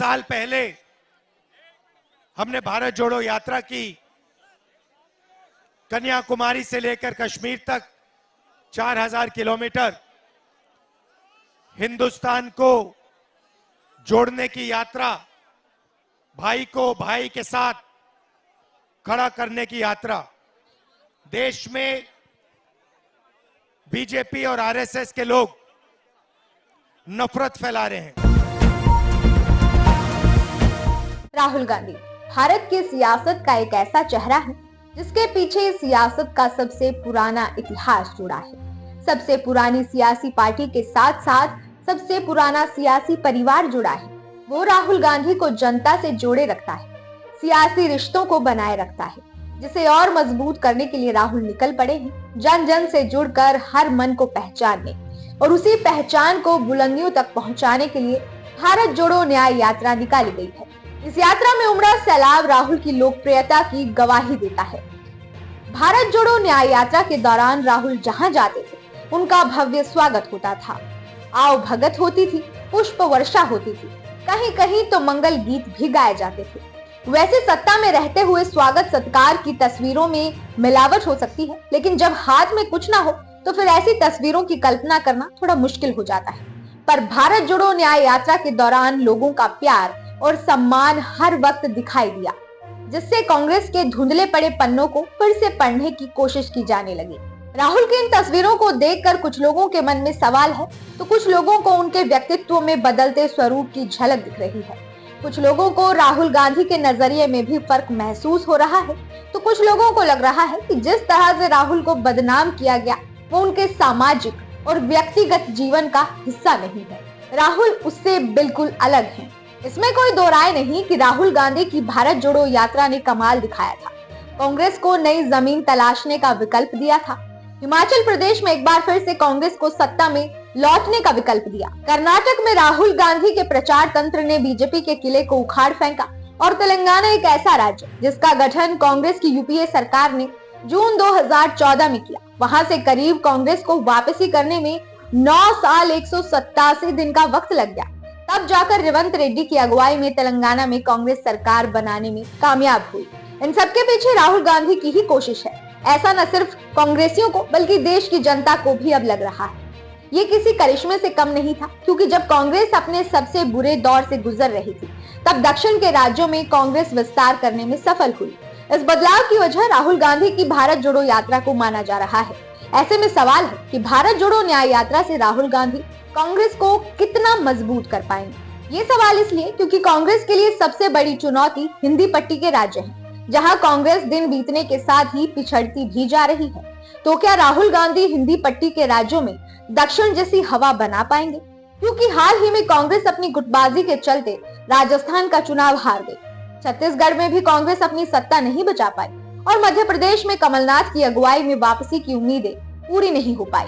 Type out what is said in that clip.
साल पहले हमने भारत जोड़ो यात्रा की। कन्याकुमारी से लेकर कश्मीर तक 4000 किलोमीटर हिंदुस्तान को जोड़ने की यात्रा, भाई को भाई के साथ खड़ा करने की यात्रा। देश में बीजेपी और आरएसएस के लोग नफरत फैला रहे हैं। राहुल गांधी भारत की सियासत का एक ऐसा चेहरा है जिसके पीछे सियासत का सबसे पुराना इतिहास जुड़ा है। सबसे पुरानी सियासी पार्टी के साथ साथ सबसे पुराना सियासी परिवार जुड़ा है। वो राहुल गांधी को जनता से जोड़े रखता है, सियासी रिश्तों को बनाए रखता है, जिसे और मजबूत करने के लिए राहुल निकल पड़े हैं। जन जन से जुड़कर हर मन को पहचानने और उसी पहचान को बुलंदियों तक पहुंचाने के लिए भारत जोड़ो न्याय यात्रा निकाली गई है। इस यात्रा में उमड़ा सैलाब राहुल की लोकप्रियता की गवाही देता है। भारत जोड़ो न्याय यात्रा के दौरान राहुल जहां जाते थे उनका भव्य स्वागत होता था। आव भगत होती थी, पुष्प वर्षा होती थी, कहीं कहीं तो मंगल गीत भी गाए जाते थे। वैसे सत्ता में रहते हुए स्वागत सत्कार की तस्वीरों में मिलावट हो सकती है, लेकिन जब हाथ में कुछ ना हो तो फिर ऐसी तस्वीरों की कल्पना करना थोड़ा मुश्किल हो जाता है। पर भारत जोड़ो न्याय यात्रा के दौरान लोगों का प्यार और सम्मान हर वक्त दिखाई दिया, जिससे कांग्रेस के धुंधले पड़े पन्नों को फिर से पढ़ने की कोशिश की जाने लगी। राहुल की इन तस्वीरों को देखकर कुछ लोगों के मन में सवाल है, तो कुछ लोगों को उनके व्यक्तित्व में बदलते स्वरूप की झलक दिख रही है। कुछ लोगों को राहुल गांधी के नजरिए में भी फर्क महसूस हो रहा है, तो कुछ लोगों को लग रहा है कि जिस तरह से राहुल को बदनाम किया गया वो उनके सामाजिक और व्यक्तिगत जीवन का हिस्सा नहीं है। राहुल उससे बिल्कुल अलग है। इसमें कोई दो राय नहीं कि राहुल गांधी की भारत जोड़ो यात्रा ने कमाल दिखाया था। कांग्रेस को नई जमीन तलाशने का विकल्प दिया था। हिमाचल प्रदेश में एक बार फिर से कांग्रेस को सत्ता में लौटने का विकल्प दिया। कर्नाटक में राहुल गांधी के प्रचार तंत्र ने बीजेपी के किले को उखाड़ फेंका। और तेलंगाना एक ऐसा राज्य जिसका गठन कांग्रेस की यूपीए सरकार ने जून 2014 में किया। वहां से करीब कांग्रेस को वापसी करने में 9 साल 187 दिन का वक्त लग गया। तब जाकर रेवंत रेड्डी की अगुवाई में तेलंगाना में कांग्रेस सरकार बनाने में कामयाब हुई। इन सबके पीछे राहुल गांधी की ही कोशिश है। ऐसा न सिर्फ कांग्रेसियों को बल्कि देश की जनता को भी अब लग रहा है। ये किसी करिश्मे से कम नहीं था, क्योंकि जब कांग्रेस अपने सबसे बुरे दौर से गुजर रही थी तब दक्षिण के राज्यों में कांग्रेस विस्तार करने में सफल हुई। इस बदलाव की वजह राहुल गांधी की भारत जोड़ो यात्रा को माना जा रहा है। ऐसे में सवाल है कि भारत जोड़ो न्याय यात्रा से राहुल गांधी कांग्रेस को कितना मजबूत कर पाएंगे। ये सवाल इसलिए क्योंकि कांग्रेस के लिए सबसे बड़ी चुनौती हिंदी पट्टी के राज्य हैं, जहां कांग्रेस दिन बीतने के साथ ही पिछड़ती भी जा रही है। तो क्या राहुल गांधी हिंदी पट्टी के राज्यों में दक्षिण जैसी हवा बना पाएंगे? क्योंकि हाल ही में कांग्रेस अपनी गुटबाजी के चलते राजस्थान का चुनाव हार गई। छत्तीसगढ़ में भी कांग्रेस अपनी सत्ता नहीं बचा पाई और मध्य प्रदेश में कमलनाथ की अगुवाई में वापसी की उम्मीदें पूरी नहीं हो पाई।